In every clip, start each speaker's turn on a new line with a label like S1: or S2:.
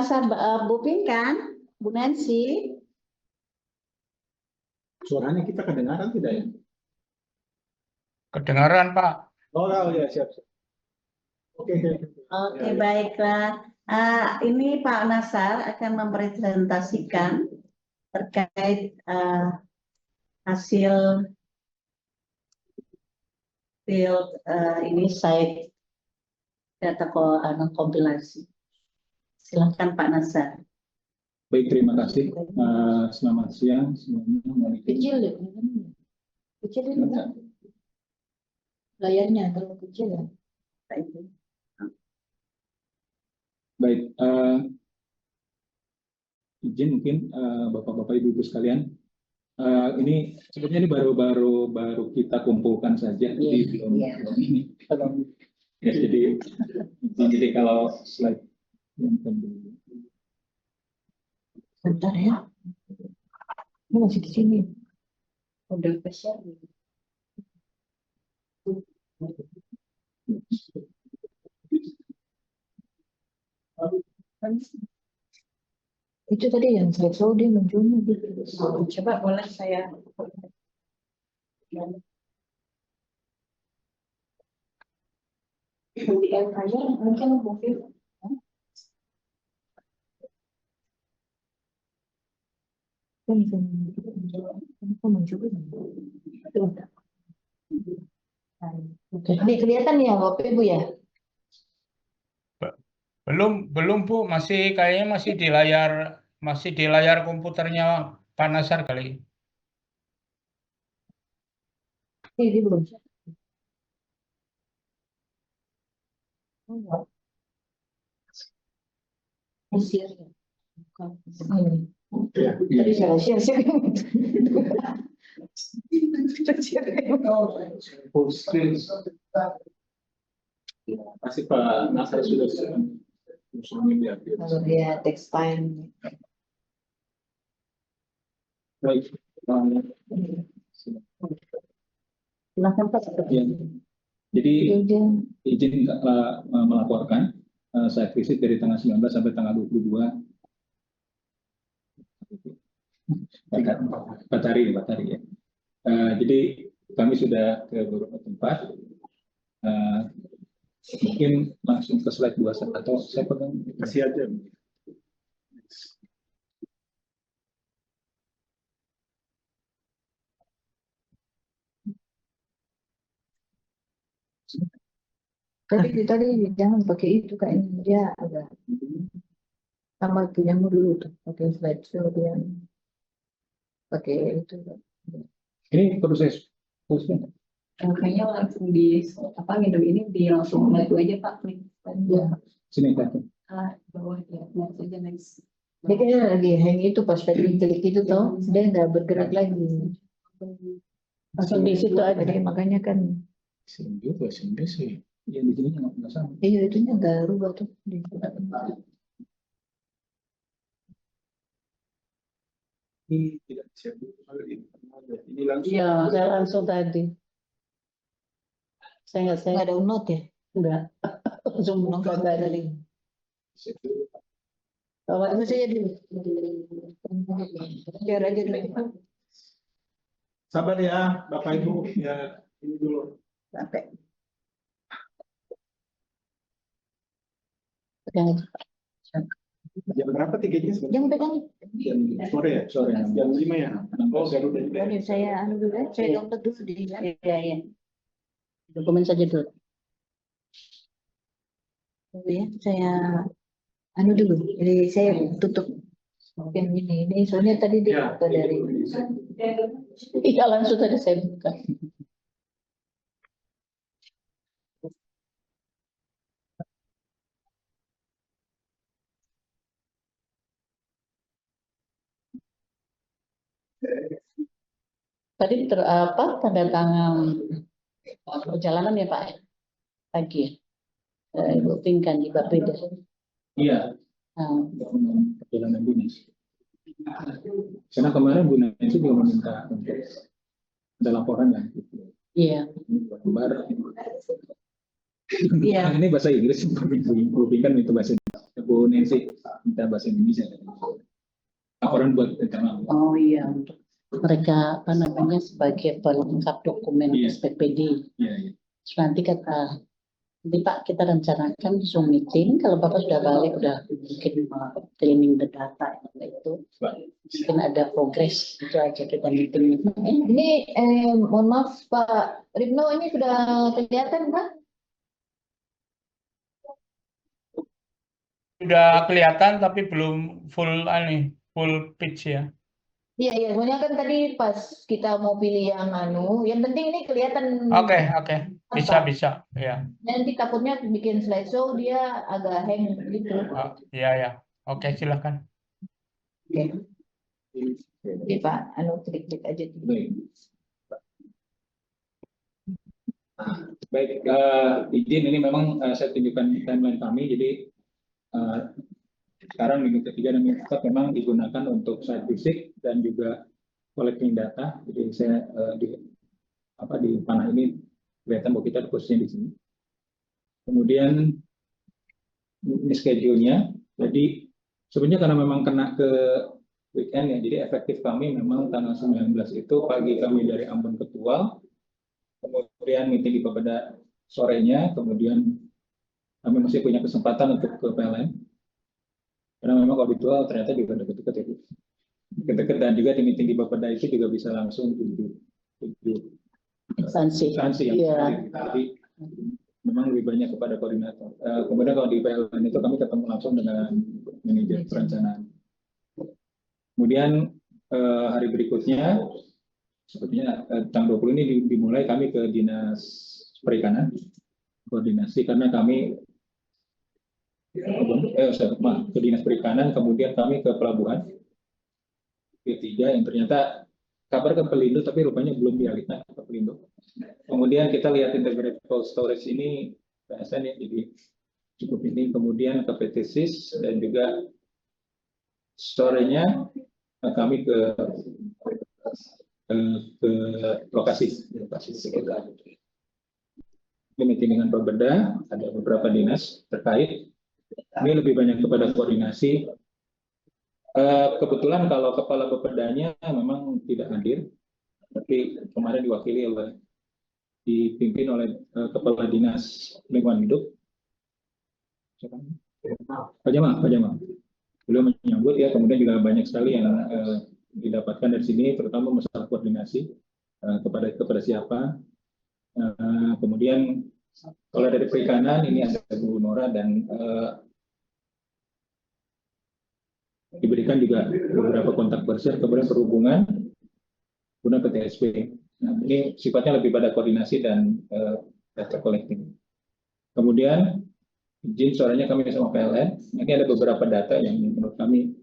S1: terasa Bu Pin kan? Bu Nancy?
S2: Suaranya kita kedengaran tidak ya?
S3: Kedengaran, Pak.
S2: Oh ya, siap. Oke.
S1: Oke,
S2: Ya.
S1: baiklah. Ini Pak Nasar akan mempresentasikan terkait hasil field ini site data kompilasi. Silakan Pak Nasar.
S2: Baik, terima kasih. Selamat siang semuanya.
S1: Kecil ya, kecil ini layarnya terlalu kecil ya.
S2: Baik, izin mungkin Bapak-bapak Ibu-ibu sekalian. Ini sebetulnya ini baru kita kumpulkan saja, jadi belum ini. Ya, jadi kalau slide yang kedua.
S1: Bentar ya. Ini masih di sini. Udah share. Itu tadi yang saya tahu dia munculnya gitu. Coba boleh saya. Di aja mungkin mungkin. Ini kelihatan ya Bapak Ibu ya?
S3: Belum Bu, kayaknya masih di layar komputernya Pak Nasar kali.
S1: Ini belum. Share ya. Tadi saya share.
S2: Full screen. Pasti Pak Nasar sudah usulnya di
S1: Kalau dia text time.
S2: Baik.
S1: Silakan Pak.
S2: Ya. Jadi izin melaporkan saya visit dari tanggal 19 sampai tanggal 22. Empat hari ya. Jadi kami sudah ke beberapa tempat. Mungkin langsung ke slide 2 atau saya pegang kasih aja.
S1: Tadi jangan pakai itu kayaknya dia agak sama punyamu dulu tuh pakai slideshow dia pakai itu.
S2: Ini proses khususnya.
S4: Kayaknya langsung ngidam ini langsung batu aja Pak, klik
S1: Ya.
S2: Sini Kak.
S4: bawah ya, next aja next.
S1: Dia kayaknya lagi hang itu pas tadi klik itu tuh dia nggak bergerak lagi. Langsung di situ aja. Jadi makanya kan.
S2: Sini sih. Yang di sini nggak sama.
S1: Iya itunya nggak rubah tuh.
S2: Ini tidak bisa ini langsung.
S1: Iya, saya langsung tadi. Saya nggak ada note ya? Enggak. Langsung buka nggak ada link. Bawa itu saja dulu. Biar aja dulu.
S2: Sabar ya, Bapak Ibu. Ya, ini dulu.
S1: Sampai. Pegang aja.
S2: Jam berapa tiketnya?
S1: Jangan pegang.
S2: Sore ya? Jam 5 ya? Oh, Garuda.
S1: Ini saya dulu ya. Saya download dulu di. Iya. Dokumen saja dulu. Tunggu ya, saya dulu. Jadi saya tutup yang ini soalnya tadi dia buka dari. Iya langsung tadi saya buka. Tadi tanda tangan perjalanan ya Pak pagi ya. Ibu Pinkan di Bapeda.
S2: Iya. Perjalanan dinas. Karena kemarin Bu Nancy juga meminta untuk ada laporan ya.
S1: Iya.
S2: Gambar.
S1: Iya.
S2: Ini bahasa Inggris, Bu Pinkan itu bahasa Inggris. Bu Nancy, minta bahasa Indonesia. Laporan buat internal.
S5: Oh iya, untuk mereka apa namanya sebagai pelengkap dokumen
S2: Iya.
S5: SPPD.
S2: Iya, iya.
S5: Terus nanti nanti Pak kita rencanakan Zoom meeting kalau Bapak sudah balik udah mungkin cleaning the data itu mungkin ada progres itu aja kita meeting.
S1: Ini mohon maaf Pak Ribno, ini sudah kelihatan Pak?
S3: Sudah kelihatan tapi belum full pitch ya.
S1: Iya, iya. Soalnya kan tadi pas kita mau pilih yang yang penting ini kelihatan.
S3: Oke,
S1: Apa?
S3: bisa, ya.
S1: Nanti takutnya bikin slideshow dia agak hang gitu.
S3: Oh, iya. Oke, silakan.
S1: Oke. Oke, Pak, klik-klik aja dulu.
S2: Baik. Baik, izin ini memang saya tunjukkan timeline kami. Jadi sekarang minggu ketiga dan minggu keempat memang digunakan untuk site visit dan juga collecting data. Jadi saya di panah ini kelihatan bahwa kita posisinya di sini. Kemudian ini schedule-nya. Jadi sebenarnya karena memang kena ke weekend ya, jadi efektif kami memang tanggal 19 itu pagi kami dari Ambon ke Tual, kemudian meeting di Bapeda sorenya, kemudian kami masih punya kesempatan untuk ke PLN. Karena memang kalau di Tual ternyata juga dekat-dekat ya. Dekat-dekat dan juga di meeting di Bapeda itu juga bisa langsung tujuh
S5: Instansi.
S2: yang
S5: Iya.
S2: jadi memang lebih banyak kepada koordinator. Kemudian kalau di PLN itu kami ketemu langsung dengan manajer perencanaan. Kemudian hari berikutnya, sepertinya tanggal 20 ini dimulai kami ke Dinas Perikanan, koordinasi karena kami ke Dinas Perikanan, kemudian kami ke Pelabuhan ketiga yang ternyata kabar ke Pelindo tapi rupanya belum dialihkan ke Pelindo. Kemudian kita lihat integrated cold storage ini PSN ya, jadi cukup ini. Kemudian ke PT SIS dan juga storenya kami ke lokasi sekitar. Meeting dengan Bapeda, ada beberapa dinas terkait. Ini lebih banyak kepada koordinasi. Kebetulan kalau kepala Bapedanya memang tidak hadir, tapi kemarin dipimpin oleh kepala dinas lingkungan hidup. Pak Jamal. Beliau menyambut ya, kemudian juga banyak sekali yang didapatkan dari sini, terutama masalah koordinasi kepada siapa. Kemudian kalau dari perikanan ini ada Bu Nora dan diberikan juga beberapa kontak person, kemudian perhubungan, kemudian PTSP. Nah, ini sifatnya lebih pada koordinasi dan data collecting. Kemudian izin suaranya kami sama PLN. Ini ada beberapa data yang menurut kami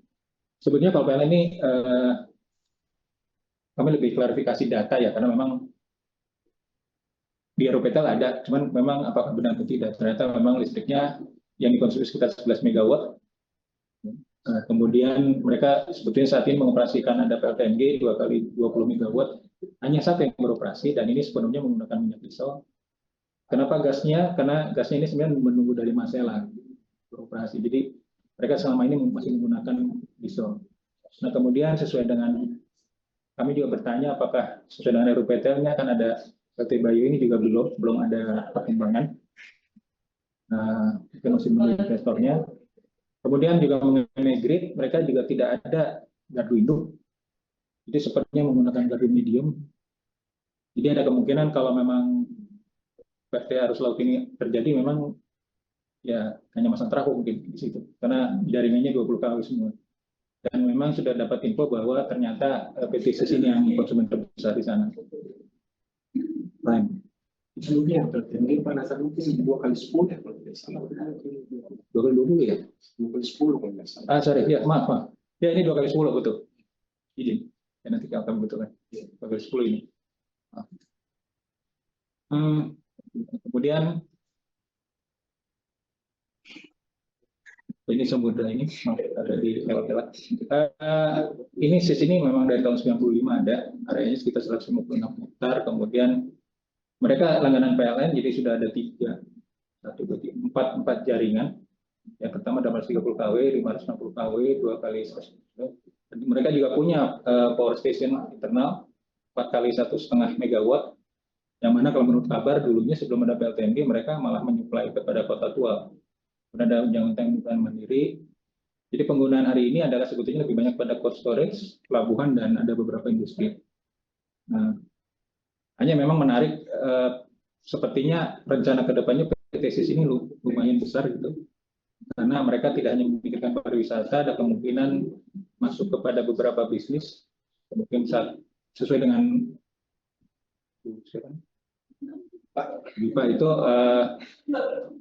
S2: sebetulnya kalau PLN ini kami lebih klarifikasi data ya, karena memang di RUPTL ada, cuman memang apakah benar atau tidak, ternyata memang listriknya yang dikonsumsi sekitar 11 MW. Kemudian mereka sebetulnya saat ini mengoperasikan ada PLTNG 2 kali 20 MW, hanya satu yang beroperasi dan ini sepenuhnya menggunakan minyak diesel. Kenapa gasnya? Karena gasnya ini sebenarnya menunggu dari Masela beroperasi. Jadi mereka selama ini masih menggunakan diesel. Nah kemudian sesuai dengan kami juga bertanya apakah sesuai dengan RUPTL-nya akan ada PT Bayu ini juga belum ada perkembangan. Kita masih menunggu investornya. Kemudian juga mengenai grid, mereka juga tidak ada gardu induk. Jadi sepertinya menggunakan gardu medium. Jadi ada kemungkinan kalau memang PT Arus Laut ini terjadi, memang ya hanya masang trafo mungkin di situ. Karena jaringannya 20 kW semua. Dan memang sudah dapat info bahwa ternyata PT SIS ini yang konsumen terbesar di sana. Baik.
S6: Sebelumnya tertinggi panasan mungkin 2 kali 10 ya kalau tidak salah.
S2: 2 kali 20 ya?
S6: 2 kali 10 kalau tidak salah.
S2: Sorry, ya maaf. Ya ini 2 kali 10 betul. Izin. Ya, nanti kami betul kan. 2 kali 10 ini. Kemudian ini Samudra ini ada di lewat-lewat. Ini SIS ini memang dari tahun 95 ada, areanya sekitar 156 hektar. Kemudian mereka langganan PLN, jadi sudah ada 4 jaringan. Yang pertama 830 kW, 560 kW, 2 kali 100. Dan mereka juga punya power station internal 4 kali 1,5 megawatt. Yang mana kalau menurut kabar dulunya sebelum ada PLTMB mereka malah menyuplai kepada Kota Tua. Kemudian ada undang-undang mandiri. Jadi penggunaan hari ini adalah sebetulnya lebih banyak pada cold storage, pelabuhan, dan ada beberapa industri. Nah, hanya memang menarik, sepertinya rencana kedepannya PT SIS ini lumayan besar gitu, karena mereka tidak hanya memikirkan pariwisata, ada kemungkinan masuk kepada beberapa bisnis, mungkin sesuai dengan BIPA itu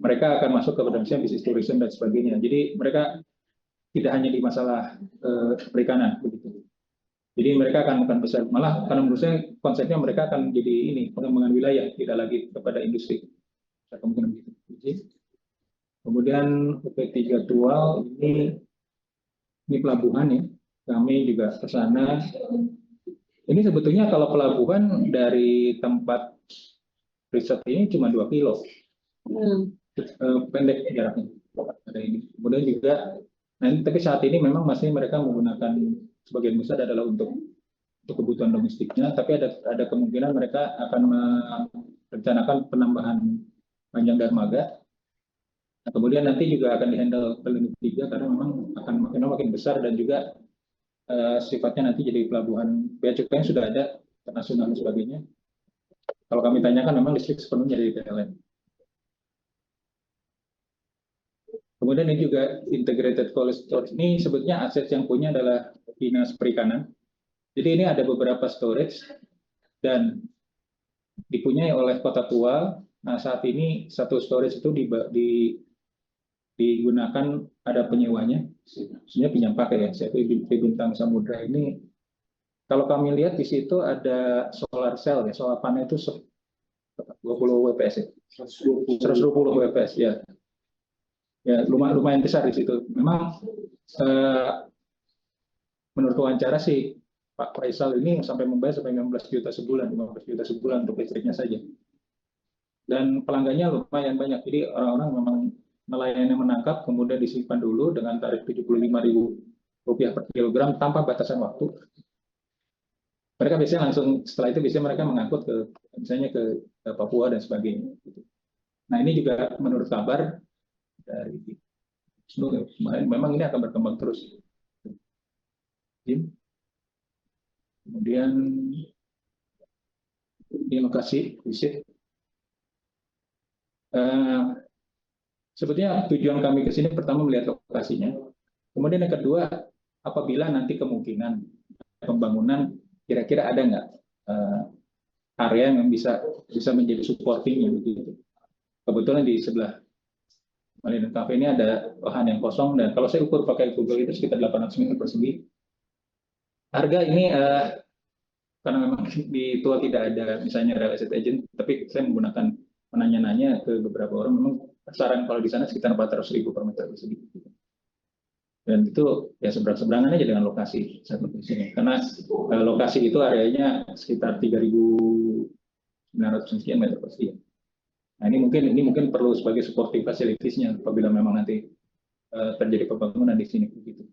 S2: mereka akan masuk ke misalnya bisnis tourism dan sebagainya. Jadi mereka tidak hanya di masalah perikanan begitu. Jadi mereka akan besar, malah karena menurut saya konsepnya mereka akan jadi ini pengembangan wilayah, tidak lagi kepada industri. Kemungkinan begitu. Kemudian UP3 Tual ini pelabuhan ya. Kami juga ke sana. Ini sebetulnya kalau pelabuhan dari tempat riset ini cuma 2 kilo. Pendek jaraknya. Ada ini. Kemudian juga, tapi saat ini memang masih mereka menggunakan sebagian besar adalah untuk kebutuhan domestiknya, tapi ada kemungkinan mereka akan merencanakan penambahan panjang dermaga. Nah, kemudian nanti juga akan dihandle Pelindo 3 karena memang akan makin besar dan juga sifatnya nanti jadi pelabuhan. Bea cukainya sudah ada, internasional dan sebagainya. Kalau kami tanyakan memang listrik sepenuhnya dari PLN. Kemudian ini juga integrated cold storage. Ini sebetulnya aset yang punya adalah Dinas Perikanan. Jadi ini ada beberapa storage dan dipunyai oleh Kota Tua. Nah, saat ini satu storage itu digunakan, ada penyewanya. Sebenarnya pinjam pakai ya. CP Bintang Samudra ini, kalau kami lihat di situ ada solar cell ya, solar panel itu 20 WPS ya. 120 WPS ya. Ya, lumayan besar di situ. Memang menurut wawancara sih Pak Faisal ini sampai membayar sampai 15 juta sebulan untuk listriknya saja. Dan pelanggannya lumayan banyak. Jadi orang-orang memang nelayannya menangkap, kemudian disimpan dulu dengan tarif Rp75.000 per kilogram tanpa batasan waktu. Mereka biasanya langsung setelah itu biasanya mereka mengangkut ke misalnya ke Papua dan sebagainya. Nah, ini juga menurut kabar dari memang ini akan berkembang terus. Kemudian ini lokasi visit. Sebetulnya tujuan kami ke sini pertama melihat lokasinya. Kemudian yang kedua, apabila nanti kemungkinan pembangunan, kira-kira ada nggak area yang bisa menjadi supportingnya begitu. Kebetulan di sebelah Malino Cafe ini ada lahan yang kosong, dan kalau saya ukur pakai Google itu sekitar 800 meter persegi. Harga ini karena memang di Tua tidak ada misalnya real estate agent, tapi saya menggunakan menanya-nanya ke beberapa orang, memang saran kalau di sana sekitar 400.000 per meter persegi. Dan itu ya seberang-seberangan aja dengan lokasi satu di sini. Karena lokasi itu areanya sekitar 3.900 sekian meter persegi. Nah, ini mungkin perlu sebagai supporting facilities-nya apabila memang nanti terjadi pembangunan di sini begitu.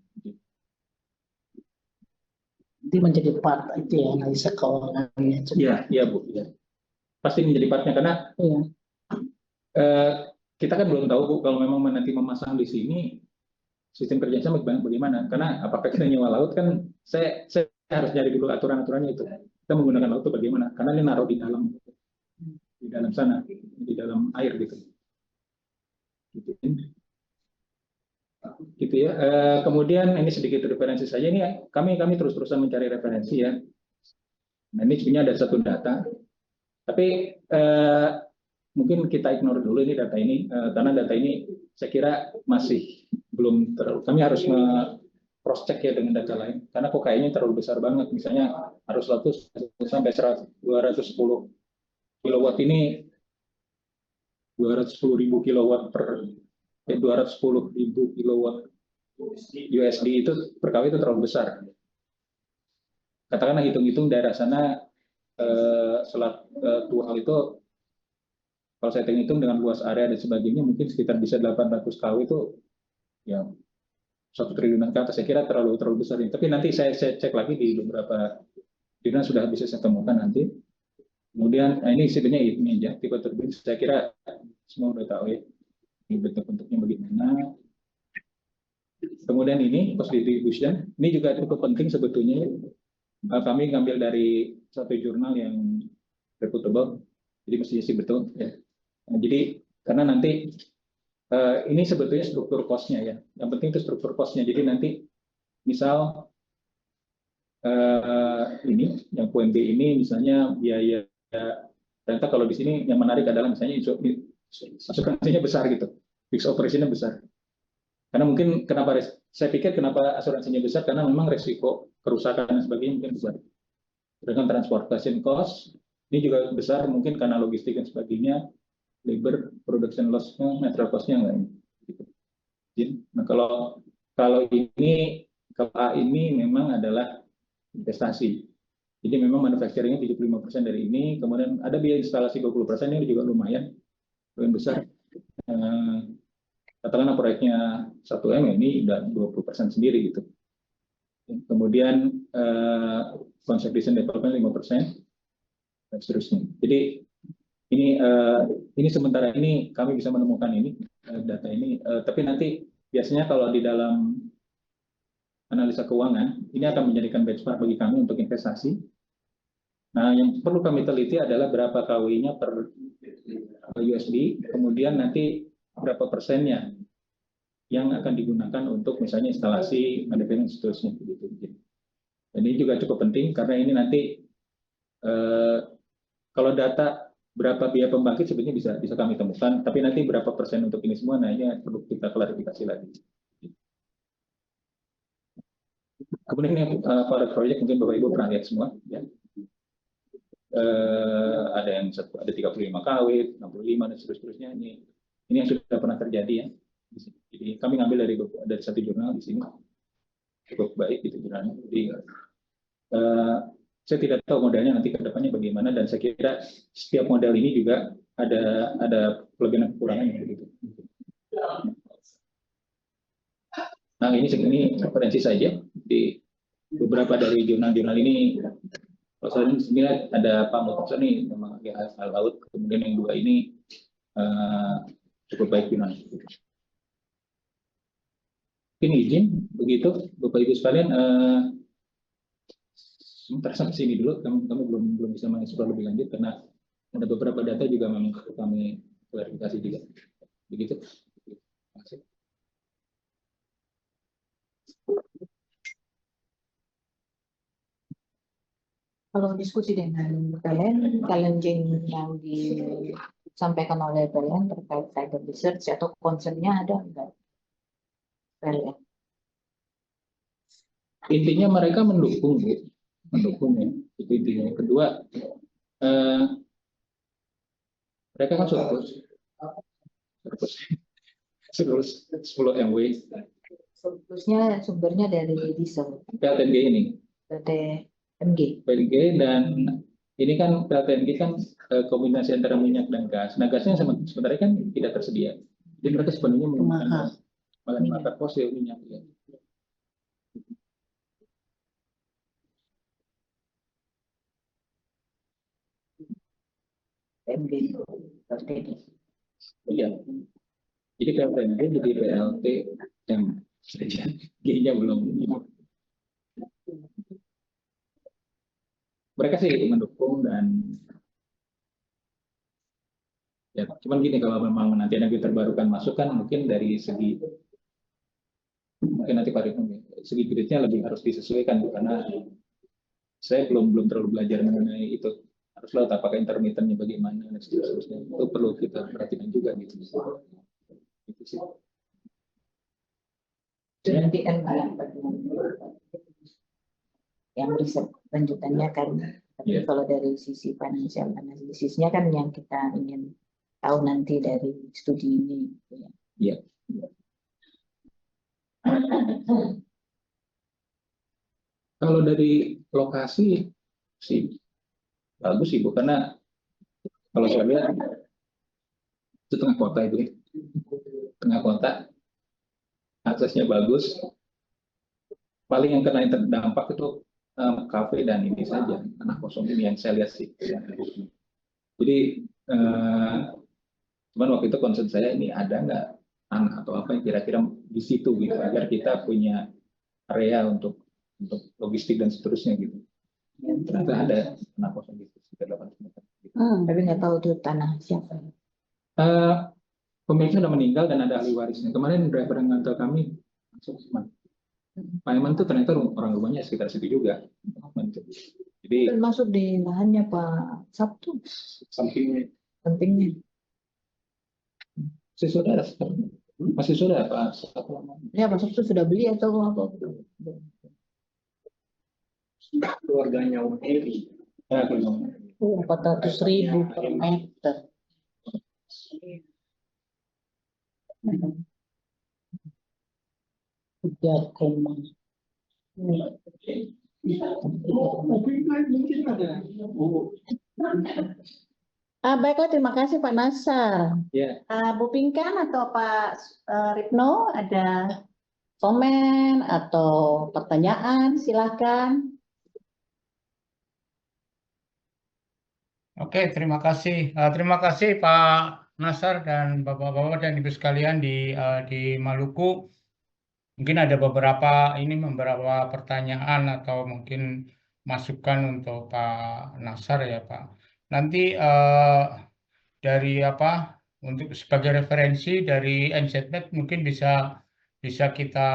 S5: Itu menjadi part itu ya, analisa keuangannya.
S2: Iya Bu. Ya. Pasti menjadi partnya karena kita kan belum tahu Bu kalau memang nanti memasang di sini sistem kerjanya bagaimana. Karena apakah kita nyewa laut kan saya harus cari dulu aturan-aturannya itu. Kita menggunakan laut itu bagaimana? Karena ini naruh di dalam sana, di dalam air gitu. Gitu ya. Kemudian ini sedikit referensi saja, ini kami terus-terusan mencari referensi ya. Nah, ini sebenarnya ada satu data, tapi mungkin kita ignore dulu ini data ini karena data ini saya kira masih belum terlalu. Kami harus cross check ya dengan data lain karena kok kayaknya terlalu besar banget. Misalnya harus 100 sampai 210 kilowatt ini 210.000 kilowatt per 210.000 kilowatt USD itu per kali itu terlalu besar. Katakanlah hitung-hitung daerah sana Selat Tual itu kalau saya hitung dengan luas area dan sebagainya mungkin sekitar bisa 800 kW itu ya 1 triliunan ke atas. Saya kira terlalu besar ini. Tapi nanti saya cek lagi di beberapa jurnal sudah bisa saya temukan nanti. Kemudian ini sebenarnya ini aja tipe turbin. Saya kira semua udah tahu ya. Ini bentuk-bentuknya bagaimana. Kemudian ini cost distribution. Ini juga cukup penting sebetulnya. Kami ngambil dari satu jurnal yang reputable. Jadi mestinya sih betul ya. Nah, jadi karena nanti ini sebetulnya struktur cost-nya ya. Yang penting itu struktur cost-nya. Jadi nanti misal ini yang poin B ini misalnya biaya ternyata kalau di sini yang menarik adalah misalnya asuransinya besar gitu, fixed operation-nya besar. Karena mungkin kenapa saya pikir kenapa asuransinya besar karena memang resiko kerusakan dan sebagainya mungkin besar. Sedangkan transportation cost ini juga besar mungkin karena logistik dan sebagainya, labor, production loss-nya, material cost-nya lain. Gitu. Nah kalau ini A ini memang adalah investasi. Jadi memang manufacturing-nya 75% dari ini, kemudian ada biaya instalasi 20%, ini juga lumayan besar. Katakanlah proyeknya 1M ini udah 20% sendiri gitu. Kemudian konsep desain development 5%, dan seterusnya. Jadi ini sementara ini kami bisa menemukan ini data ini, tapi nanti biasanya kalau di dalam analisa keuangan ini akan menjadikan benchmark bagi kami untuk investasi. Nah, yang perlu kami teliti adalah berapa KW-nya per USD, kemudian nanti berapa persennya yang akan digunakan untuk misalnya instalasi, manajemen, seterusnya. Dan ini juga cukup penting karena ini nanti kalau data berapa biaya pembangkit sebenarnya bisa kami temukan, tapi nanti berapa persen untuk ini semua, nah ini perlu kita klarifikasi lagi. Kemudian ini para proyek mungkin Bapak Ibu pernah lihat semua, ya. Ada yang ada 35 KW, 65 dan seterusnya. Ini yang sudah pernah terjadi ya. Jadi kami ngambil dari satu jurnal di sini cukup baik gitu jurnalnya. Jadi saya tidak tahu modelnya nanti ke depannya bagaimana dan saya kira setiap model ini juga ada kelebihan dan kekurangannya begitu. Nah ini referensi saja di beberapa dari jurnal-jurnal ini. Kalau saya lihat ada Pak Mutoso nih memang hal laut, kemudian yang dua ini cukup baik jurnal. Ini izin begitu Bapak Ibu sekalian. Sementara sampai sini dulu, kami belum bisa mengeksplor lebih lanjut karena ada beberapa data juga memang kami klarifikasi juga. Begitu. Terima kasih.
S1: Kalau diskusi dengan kalian, challenging yang disampaikan oleh kalian terkait cyber research atau concern-nya ada enggak? Kalian?
S2: Intinya mereka mendukung, Bu. Mendukung ya. Itu intinya. Yang kedua, mereka kan surplus 10 MW.
S1: Surplusnya sumbernya dari diesel.
S2: PLTNG ini. PLTNG dan ini kan PLTNG kan kombinasi antara minyak dan gas. Nah gasnya sementara kan tidak tersedia. Jadi mereka sebenarnya menggunakan bahan fosil minyak. Ya. Iya. Jadi PLTNG jadi PLTM saja. G-nya belum. Mereka sih mendukung dan ya cuman gini kalau memang nanti energi terbarukan masuk kan mungkin dari segi mungkin nanti Pak Ridwan segi gridnya lebih harus disesuaikan karena saya belum terlalu belajar mengenai itu harus tahu apakah intermittennya bagaimana dan seterusnya itu perlu kita perhatikan juga gitu. Itu sih.
S1: Nanti kan yang riset lanjutannya kan, tapi kalau dari sisi financial analisisnya kan yang kita ingin tahu nanti dari studi ini.
S2: Iya. Kalau dari lokasi sih bagus sih Bu, karena kalau saya lihat itu tengah kota itu, tengah kota aksesnya bagus. Paling yang kena terdampak itu kafe dan ini saja, tanah kosong ini yang saya lihat sih. Jadi cuman waktu itu concern saya, ini ada nggak tanah atau apa yang kira-kira di situ gitu, agar kita punya area untuk logistik dan seterusnya gitu. Ternyata ada tanah kosong gitu sekitar 8 meter. Gitu.
S1: Tapi nggak tahu itu tanah siapa.
S2: Pemiliknya sudah meninggal dan ada ahli warisnya. Kemarin driver yang ngantar kami langsung Pak Iman itu ternyata orang rumahnya sekitar situ juga. Jadi
S1: Kan masuk di lahannya Pak Sabtu,
S6: Sampingnya.
S1: pentingnya.
S2: masih saudara Pak Sabtu.
S1: Ya Pak Sabtu sudah beli atau apa?
S6: Keluarganya Eri.
S2: Ya, kalau
S5: 400.000 per meter. Tiga koma. Baiklah, terima kasih Pak Nasar.
S2: ya.
S5: Bu Pinkan atau Pak Ripno, ada komen atau pertanyaan, silakan.
S3: Oke, terima kasih. Terima kasih Pak Nasar dan Bapak-bapak dan Ibu sekalian di Maluku. Mungkin ada beberapa pertanyaan atau mungkin masukan untuk Pak Nasar ya Pak. Nanti dari untuk sebagai referensi dari NZMed mungkin bisa kita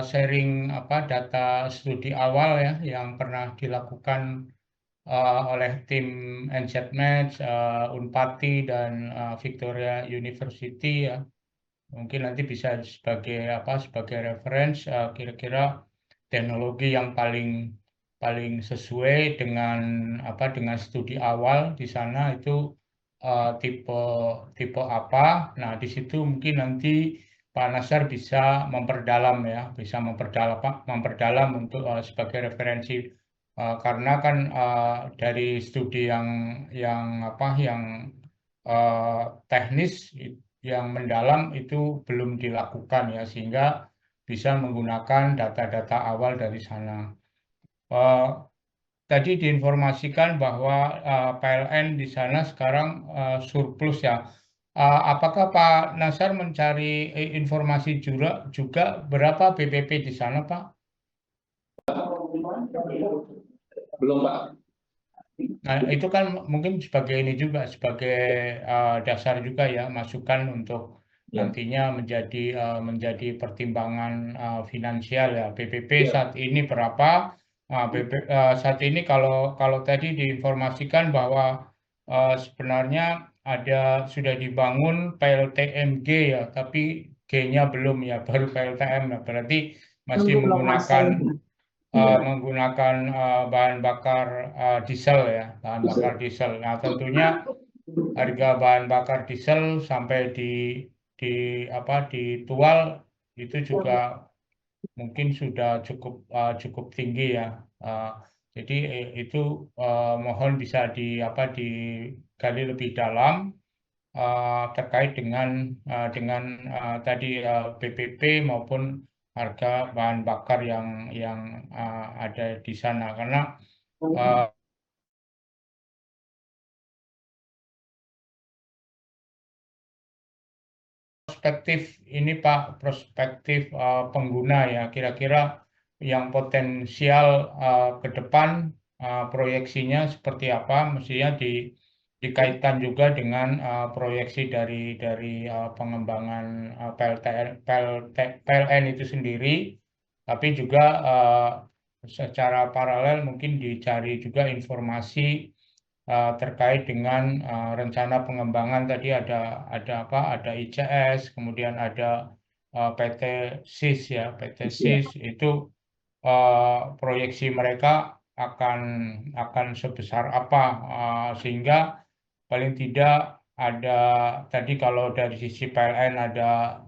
S3: sharing data studi awal ya yang pernah dilakukan oleh tim NZMed, Unpati dan Victoria University ya. Mungkin nanti bisa sebagai referensi kira-kira teknologi yang paling sesuai dengan studi awal di sana itu tipe apa. Nah, di situ mungkin nanti Pak Nasar bisa memperdalam ya, memperdalam untuk sebagai referensi. Karena kan dari studi yang teknis yang mendalam itu belum dilakukan ya, sehingga bisa menggunakan data-data awal dari sana. Tadi diinformasikan bahwa PLN di sana sekarang surplus ya. Apakah Pak Nasar mencari informasi juga berapa BBP di sana, Pak?
S2: Belum Pak.
S3: Nah, itu kan mungkin sebagai dasar juga ya, masukan untuk
S2: Ya.
S3: nantinya menjadi pertimbangan finansial ya. BBP saat ini berapa? Saat ini kalau tadi diinformasikan bahwa sebenarnya sudah dibangun PLTMG ya, tapi G-nya belum ya, baru PLTM ya. Berarti masih menggunakan bahan bakar diesel ya, bahan bakar diesel. Nah, tentunya harga bahan bakar diesel sampai ditual itu juga mungkin sudah cukup tinggi ya. Jadi itu mohon bisa digali lebih dalam terkait dengan tadi BBP maupun harga bahan bakar yang ada di sana, karena perspektif pengguna ya, kira-kira yang potensial ke depan proyeksinya seperti apa, mestinya dikaitkan juga dengan proyeksi dari pengembangan PLN itu sendiri, tapi juga secara paralel mungkin dicari juga informasi terkait dengan rencana pengembangan. Tadi ada ICS, kemudian ada PT SIS ya, PT SIS itu proyeksi mereka akan sebesar apa, sehingga paling tidak ada tadi kalau dari sisi PLN ada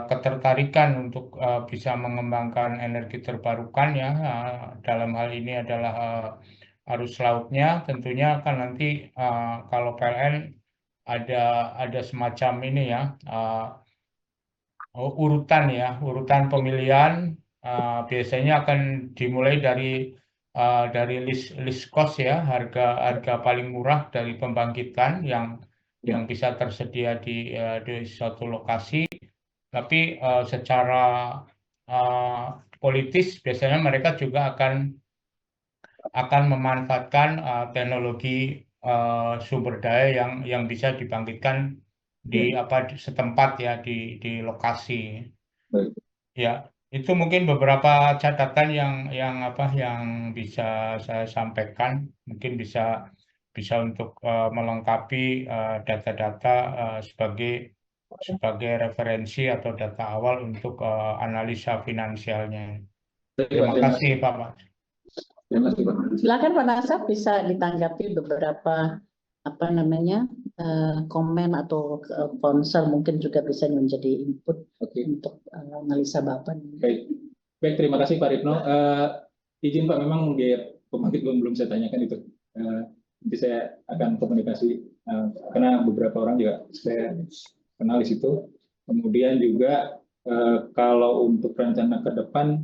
S3: ketertarikan untuk bisa mengembangkan energi terbarukan ya, dalam hal ini adalah arus lautnya. Tentunya kan nanti kalau PLN ada semacam ini ya, urutan ya, urutan pemilihan biasanya akan dimulai dari list cost ya, harga paling murah dari pembangkitan yang bisa tersedia di suatu lokasi. Tapi secara politis biasanya mereka juga akan memanfaatkan teknologi sumber daya yang bisa dibangkitkan di setempat ya, di lokasi.
S2: Baik.
S3: Ya, itu mungkin beberapa catatan yang bisa saya sampaikan, mungkin bisa untuk melengkapi data-data sebagai referensi atau data awal untuk analisa finansialnya. Terima kasih, Pak.
S2: Terima kasih, Pak.
S5: Silakan Pak Nasab, bisa ditanggapi beberapa komen atau concern, mungkin juga bisa menjadi input untuk analisa Bapak.
S2: Baik, terima kasih Pak Ripno. Izin Pak, memang biaya pembangkit belum saya tanyakan itu. Nanti saya akan komunikasi karena beberapa orang juga saya kenal di situ. Kemudian juga kalau untuk rencana ke depan,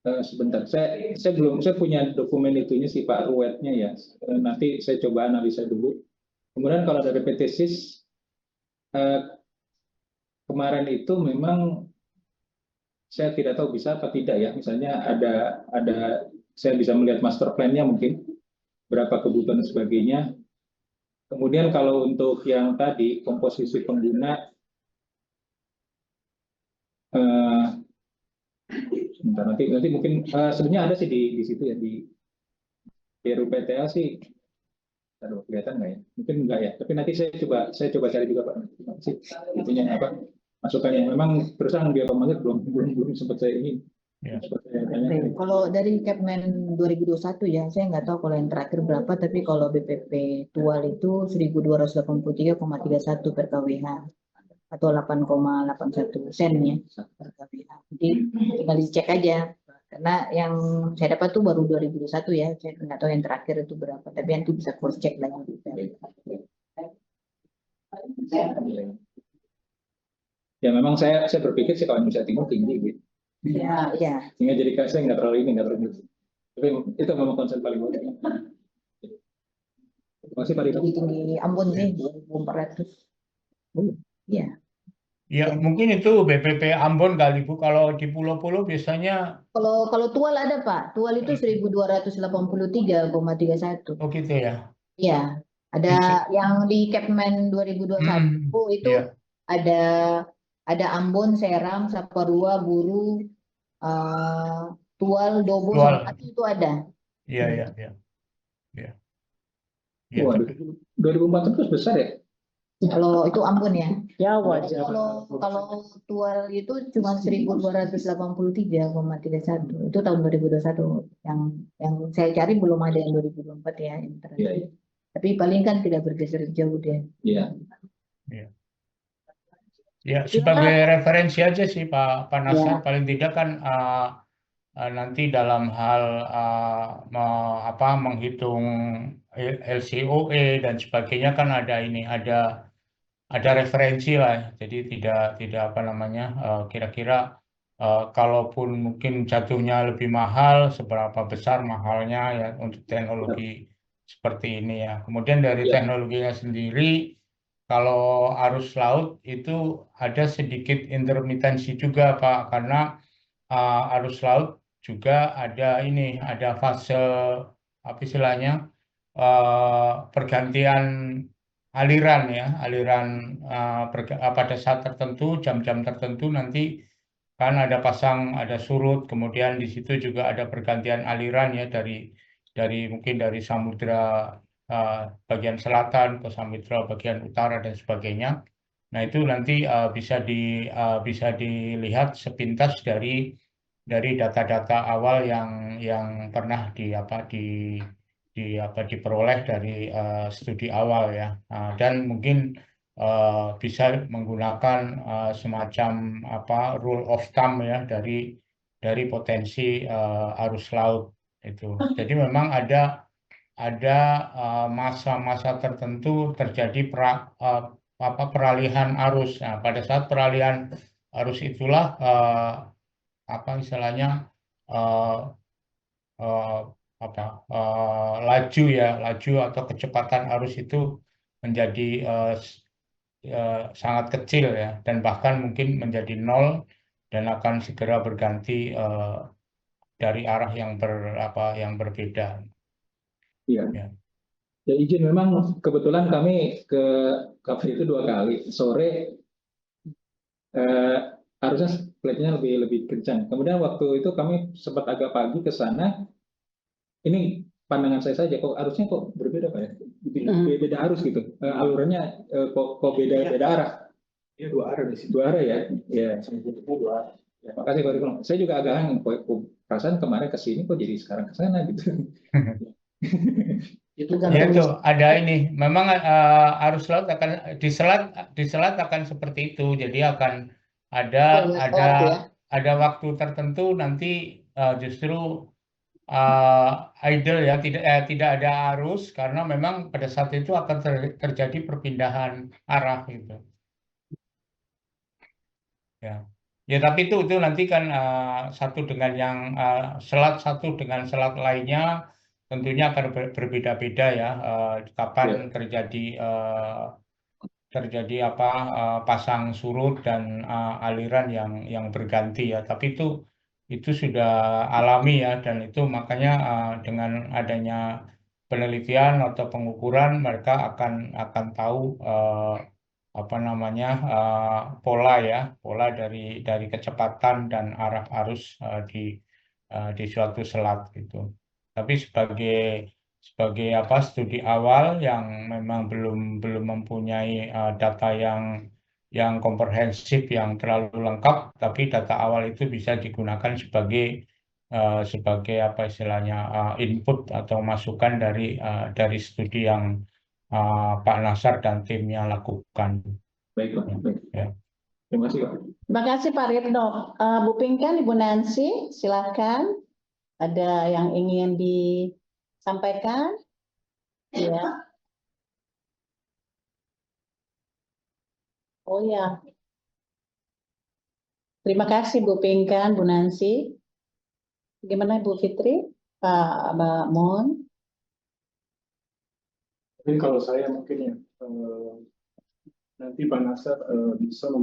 S2: sebentar, saya punya dokumen itunya sih Pak, ruwetnya ya. Nanti saya coba analisa dulu. Kemudian kalau dari PT SIS kemarin itu memang saya tidak tahu bisa apa tidak ya. Misalnya ada saya bisa melihat master plan-nya mungkin berapa kebutuhan dan sebagainya. Kemudian kalau untuk yang tadi komposisi pengguna, sebentar, nanti mungkin sebenarnya ada sih di situ ya, di RUPTL sih. Aduh, kelihatan nggak ya? Mungkin nggak ya. Tapi nanti saya coba cari juga Pak. Itunya apa? Masukan yang memang perusahaan biaya pembangkit belum sempat saya ini.
S3: Ya.
S1: Kalau dari Kepmen 2021 ya, saya nggak tahu kalau yang terakhir berapa, tapi kalau BPP Tual itu 1.283,31 per kWh atau 8,81 sen ya per kWh. Jadi tinggal dicek aja. Karena yang saya dapat tuh baru 2021 ya, saya nggak tahu yang terakhir itu berapa, tapi nanti bisa cross check lagi.
S2: Ya memang saya berpikir sih kalau Indonesia Timur tinggi gitu.
S1: Ya.
S2: Sehingga jadi saya nggak terlalu ini. Tapi itu memang concern paling utama. Terima kasih Pak Rito.
S1: Tinggi Ambon sih 2.400. Iya.
S3: Ya, mungkin itu BPP Ambon kali Bu. Kalau di pulau-pulau biasanya
S1: Kalau Tual ada Pak. Tual itu 1.283,31.
S3: oh gitu ya.
S1: Iya, ada yang di Kepmen 2021 itu
S3: Iya.
S1: ada Ambon, Seram, Saparua, Buru, Tual, Dobo,
S3: Tual.
S1: sama Pati itu ada.
S3: Iya. Ya,
S2: Wah, 2014 besar ya?
S1: Kalau itu Ambon ya.
S5: Ya wajar.
S1: Kalau Tual itu cuma 1.283,31. Itu tahun 2021. Yang saya cari belum ada yang 2024 ya.
S2: Iya.
S1: Tapi paling kan tidak bergeser jauh dia.
S2: Iya.
S3: Ya, sebagai referensi aja sih Pak Nasar, paling tidak kan nanti dalam hal menghitung LCOE dan sebagainya kan ada referensi lah. Jadi tidak kira-kira kalaupun mungkin jatuhnya lebih mahal, seberapa besar mahalnya ya untuk teknologi seperti ini ya. Kemudian dari teknologinya sendiri, kalau arus laut itu ada sedikit intermitensi juga Pak, karena arus laut juga ada fase apa istilahnya pergantian aliran pada saat tertentu, jam-jam tertentu nanti kan ada surut, kemudian di situ juga ada pergantian aliran ya mungkin dari samudra bagian selatan ke samudra bagian utara dan sebagainya. Nah itu nanti bisa dilihat sepintas dari data-data awal yang pernah diperoleh dari studi awal ya. Dan mungkin bisa menggunakan semacam rule of thumb ya dari potensi arus laut itu. Jadi memang ada masa-masa tertentu terjadi peralihan arus. Nah, pada saat peralihan arus itulah apa istilahnya eh, eh, laju atau kecepatan arus itu menjadi sangat kecil ya, dan bahkan mungkin menjadi nol dan akan segera berganti dari arah yang berbeda.
S2: Iya.
S3: Ya.
S2: Ya izin, memang kebetulan kami ke kafe itu 2 kali. Sore harusnya flightnya lebih kencang. Kemudian waktu itu kami sempat agak pagi ke sana. Ini pandangan saya saja, kok arusnya kok berbeda Pak ya? Beda arus gitu. Alurannya kok beda arah.
S6: Iya, 2 arah di situ.
S2: 2 arah ya. Ya.
S6: Dua arah.
S2: Ya, makasih Pak Rifan. Saya juga agak perasaan kemarin ke sini kok jadi sekarang ke sana gitu.
S5: Itu
S3: Ya
S5: gantung
S3: tuh ada ini. Memang arus laut akan di selat akan seperti itu. Jadi akan ada
S5: ya.
S3: ada waktu tertentu nanti justru idle ya, tidak ada arus karena memang pada saat itu akan terjadi perpindahan arah gitu. Ya. Ya tapi itu nanti kan satu dengan yang selat satu dengan selat lainnya tentunya akan berbeda-beda ya, kapan
S2: Ya.
S3: terjadi pasang surut dan aliran yang berganti ya. Tapi itu sudah alami ya, dan itu makanya dengan adanya penelitian atau pengukuran mereka akan tahu apa namanya pola dari kecepatan dan arah arus di suatu selat gitu. Tapi sebagai studi awal yang memang belum mempunyai data yang komprehensif yang terlalu lengkap, tapi data awal itu bisa digunakan sebagai apa istilahnya input atau masukan dari studi yang Pak Nasar dan timnya lakukan.
S2: Baik Pak. Baik.
S3: Ya.
S2: Terima kasih Pak.
S5: Terima kasih Pak Ridho. Bu Pinkan, Ibu Nancy, silakan. Ada yang ingin disampaikan? Ya. Oh ya. Terima kasih Bu Pinkan, Bu Nancy. Bagaimana Bu Fitri, Mbak Mon?
S6: Mungkin kalau saya mungkin ya, nanti Pak Nasar bisa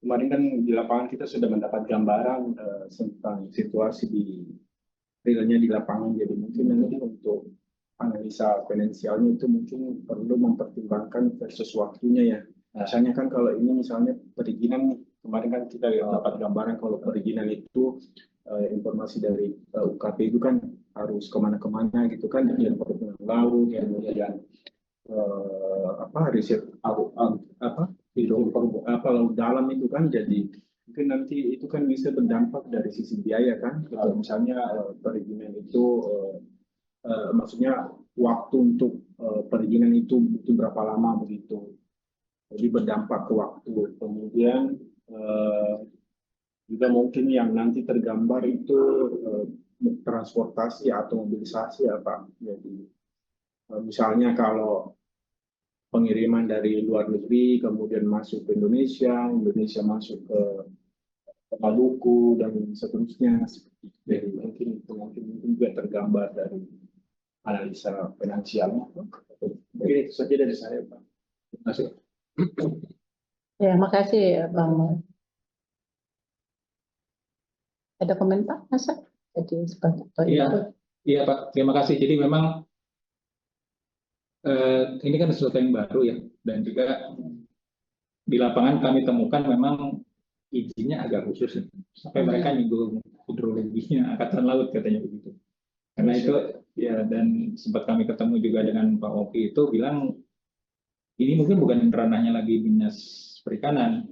S6: kemarin kan di lapangan kita sudah mendapat gambaran tentang situasi di realnya di lapangan, jadi mungkin nanti untuk analisa finansialnya itu mungkin perlu mempertimbangkan versus waktunya ya. Misalnya kan kalau ini misalnya perizinan nih, kemarin kan kita dapat gambaran kalau perizinan itu informasi dari UKP itu kan harus kemana-kemana gitu kan, yang perkebunan laut, kemudian riset laut dalam itu kan, jadi mungkin nanti itu kan bisa berdampak dari sisi biaya kan. Kalau misalnya perizinan itu maksudnya waktu untuk perizinan itu butuh berapa lama begitu, jadi berdampak ke waktu. Kemudian juga mungkin yang nanti tergambar itu transportasi atau mobilisasi ya Pak. Jadi misalnya kalau pengiriman dari luar negeri kemudian masuk ke Indonesia, Indonesia masuk ke Maluku dan seterusnya. Jadi mungkin juga tergambar dari analisa finansialnya. Mungkin itu saja dari saya Pak. Terima kasih.
S5: Ya, makasih Bang. Ada komentar, Masa? Jadi seperti itu.
S2: Iya Pak, terima kasih. Jadi memang ini kan sesuatu yang baru ya, dan juga di lapangan kami temukan memang izinnya agak khusus ya. Sampai mereka nyinggung hidrologinya Angkatan Laut katanya begitu. Karena itu ya, dan sempat kami ketemu juga dengan Pak Oki itu bilang ini mungkin bukan ranahnya lagi Dinas Perikanan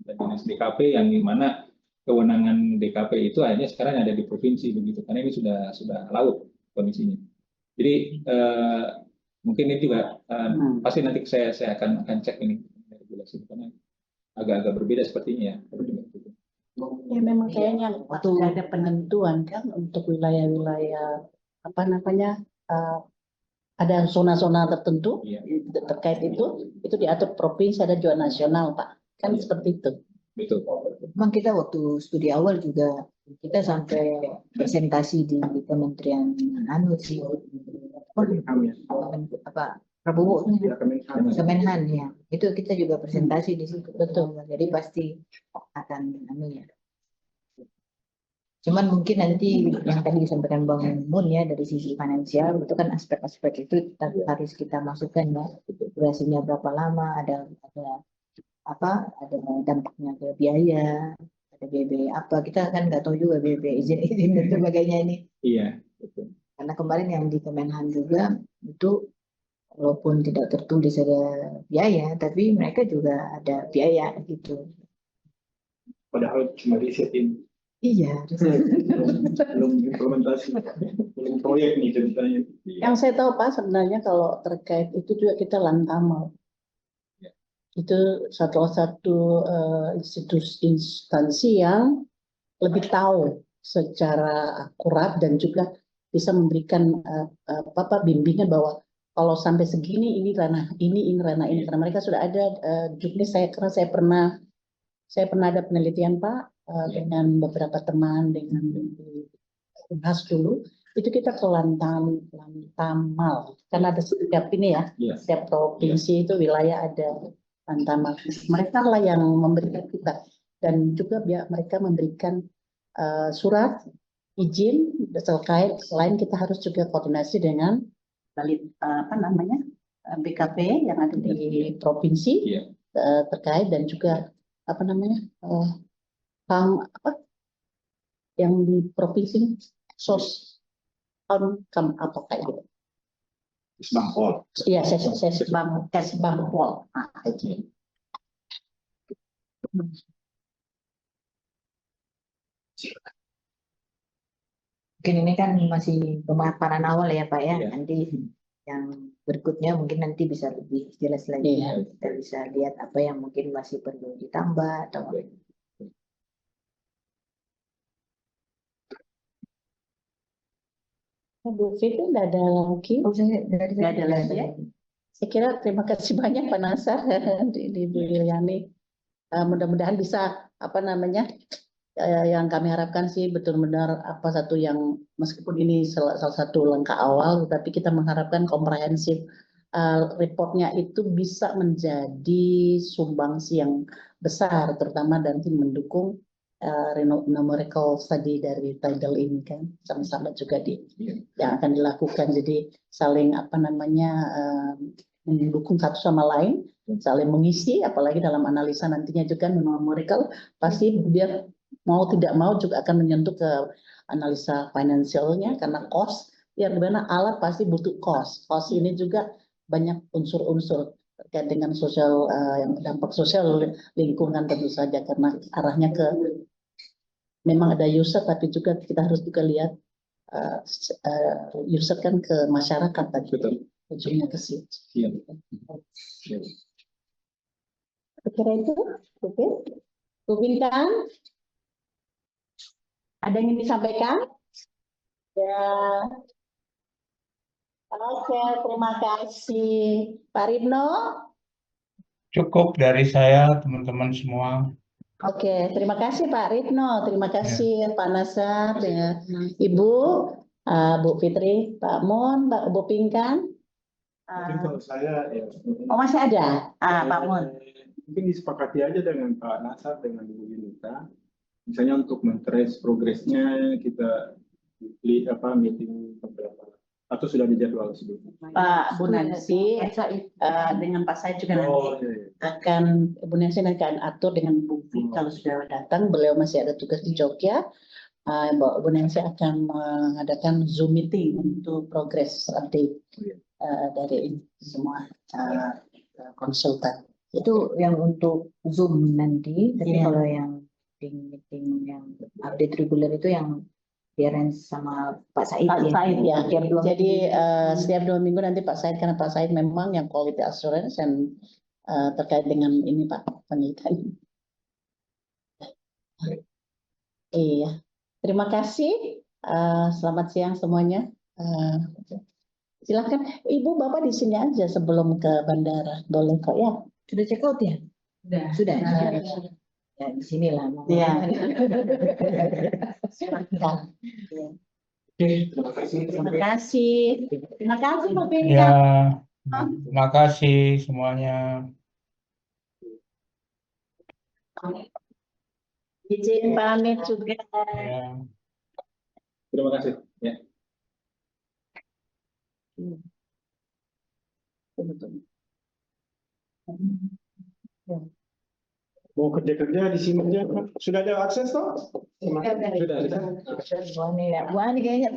S2: dan Dinas DKP, yang dimana kewenangan DKP itu akhirnya sekarang ada di provinsi begitu, karena ini sudah laut kondisinya. Jadi mungkin ini juga pasti nanti saya akan cek ini regulasi, karena agak-agak berbeda sepertinya ya.
S5: Ya memang kayaknya waktu ada penentuan kan untuk wilayah-wilayah ada zona-zona tertentu
S2: Iya.
S5: terkait itu diatur provinsi, ada juga nasional, Pak. Kan
S2: Iya.
S5: seperti itu.
S2: Betul.
S1: Memang kita waktu studi awal juga kita sampai presentasi di Kementerian anu sih apa Prabowo
S6: Ya,
S1: Kemenhan ya, itu kita juga presentasi di situ.
S5: Betul.
S1: Jadi pasti akan anu ya. Cuman mungkin nanti yang tadi disampaikan Bang Mun ya, dari sisi finansial itu kan aspek-aspek itu harus kita masukkan ya. Durasinya berapa lama, ada ada dampaknya ke biaya, ada biaya apa, kita kan nggak tahu juga biaya izin dan sebagainya ini.
S2: Iya. Betul.
S1: Karena kemarin yang di Kemenhan juga itu walaupun tidak tertulis ada biaya, tapi mereka juga ada biaya gitu.
S6: Padahal cuma risetin,
S1: Iya.
S6: belum implementasi, belum proyek nih ceritanya.
S5: Yang saya tahu Pak sebenarnya kalau terkait itu juga kita Lantamal. Itu salah satu instansi yang lebih tahu secara akurat dan juga bisa memberikan bimbingan bahwa kalau sampai segini ini ranah ini ranah ini, karena mereka sudah ada juknis. Karena saya pernah ada penelitian Pak dengan beberapa teman dengan Unhas dulu, itu kita ke Lantamal karena ada setiap ini ya,
S2: Yes.
S5: setiap provinsi itu wilayah ada Lantamal. Mereka lah yang memberikan kita, dan juga mereka memberikan surat izin terkait. Selain kita harus juga koordinasi dengan BKP yang ada di provinsi
S2: Iya.
S5: terkait, dan juga yang di provinsi apa kayak gitu.
S6: Isbangpol.
S5: Iya, Kesbangpol. Nah, itu.
S1: Mungkin ini kan masih pemaparan awal ya Pak ya.
S2: Iya.
S1: Nanti yang berikutnya mungkin nanti bisa lebih jelas lagi.
S5: Iya.
S1: Kita bisa lihat apa yang mungkin masih perlu ditambah atau
S5: Bu Fitri tidak ada lagi. Nggak ada lagi ya. Saya kira terima kasih banyak Pak Nasar di Bu Yuliani. Mudah-mudahan bisa yang kami harapkan sih betul-benar satu yang meskipun ini salah satu langkah awal, tapi kita mengharapkan komprehensif reportnya itu bisa menjadi sumbangsi yang besar, terutama nanti mendukung numerical study dari Tidal ini kan, sama-sama juga yang akan dilakukan. Jadi saling mendukung satu sama lain, saling mengisi, apalagi dalam analisa nantinya juga numerical pasti biar mau tidak mau juga akan menyentuh ke analisa finansialnya, karena cost, ya dimana alat pasti butuh cost. Cost ini juga banyak unsur-unsur terkait dengan sosial, yang dampak sosial lingkungan tentu saja, karena arahnya ke memang ada user, tapi juga kita harus juga lihat user kan ke masyarakat tadi.
S2: Betul.
S5: Ujungnya ke situ.
S2: Iya.
S5: Kira itu, oke. Bu Bintang, ada yang ingin disampaikan? Ya. Oke, terima kasih. Pak Ridno?
S3: Cukup dari saya, teman-teman semua.
S5: Oke, terima kasih Pak Ridno, terima kasih Pak Nasar, Ibu, Bu Fitri, Pak Mun, Bu Pinkan.
S6: Mungkin kalau saya ya.
S5: Oh masih ada, Pak Mun.
S6: Mungkin disepakati aja dengan Pak Nasar, dengan Ibu Yunita. Misalnya untuk men-trace progresnya kita meeting beberapa atau sudah dijadwal sebelumnya.
S5: Pak Bu Nancy dengan Pak Said juga nanti akan Bu Nancy akan atur dengan Bu Fitri kalau sudah datang. Beliau masih ada tugas di Jogja. Bu Nancy akan mengadakan Zoom meeting untuk progress update dari semua konsultan.
S1: itu yang untuk Zoom nanti, tapi kalau yang meeting yang update reguler itu yang di-arrange sama Pak Said.
S5: Pak Said ya. Jadi
S1: minggu.
S5: setiap 2 minggu nanti Pak Said, karena Pak Said memang yang quality assurance dan terkait dengan ini Pak penelitian. Iya. Terima kasih. Selamat siang semuanya. Silakan, Ibu Bapak di sini aja sebelum ke bandara, boleh kok ya?
S1: Sudah check out ya?
S4: Udah.
S1: Sudah.
S4: Nah,
S1: Ya di sinilah.
S5: Iya. Silakan. Ya.
S2: Oke, terima kasih.
S5: Terima kasih. Terima kasih Pak
S3: Ya,
S5: Pinka.
S3: terima kasih semuanya.
S5: Izin pamit juga.
S3: Ya.
S2: Terima kasih. Ya.
S6: Mau kerja-kerja di sini aja, Pak. Sudah ada akses toh?
S2: Sudah.
S1: Bu Ani ya. Bu Ani kayaknya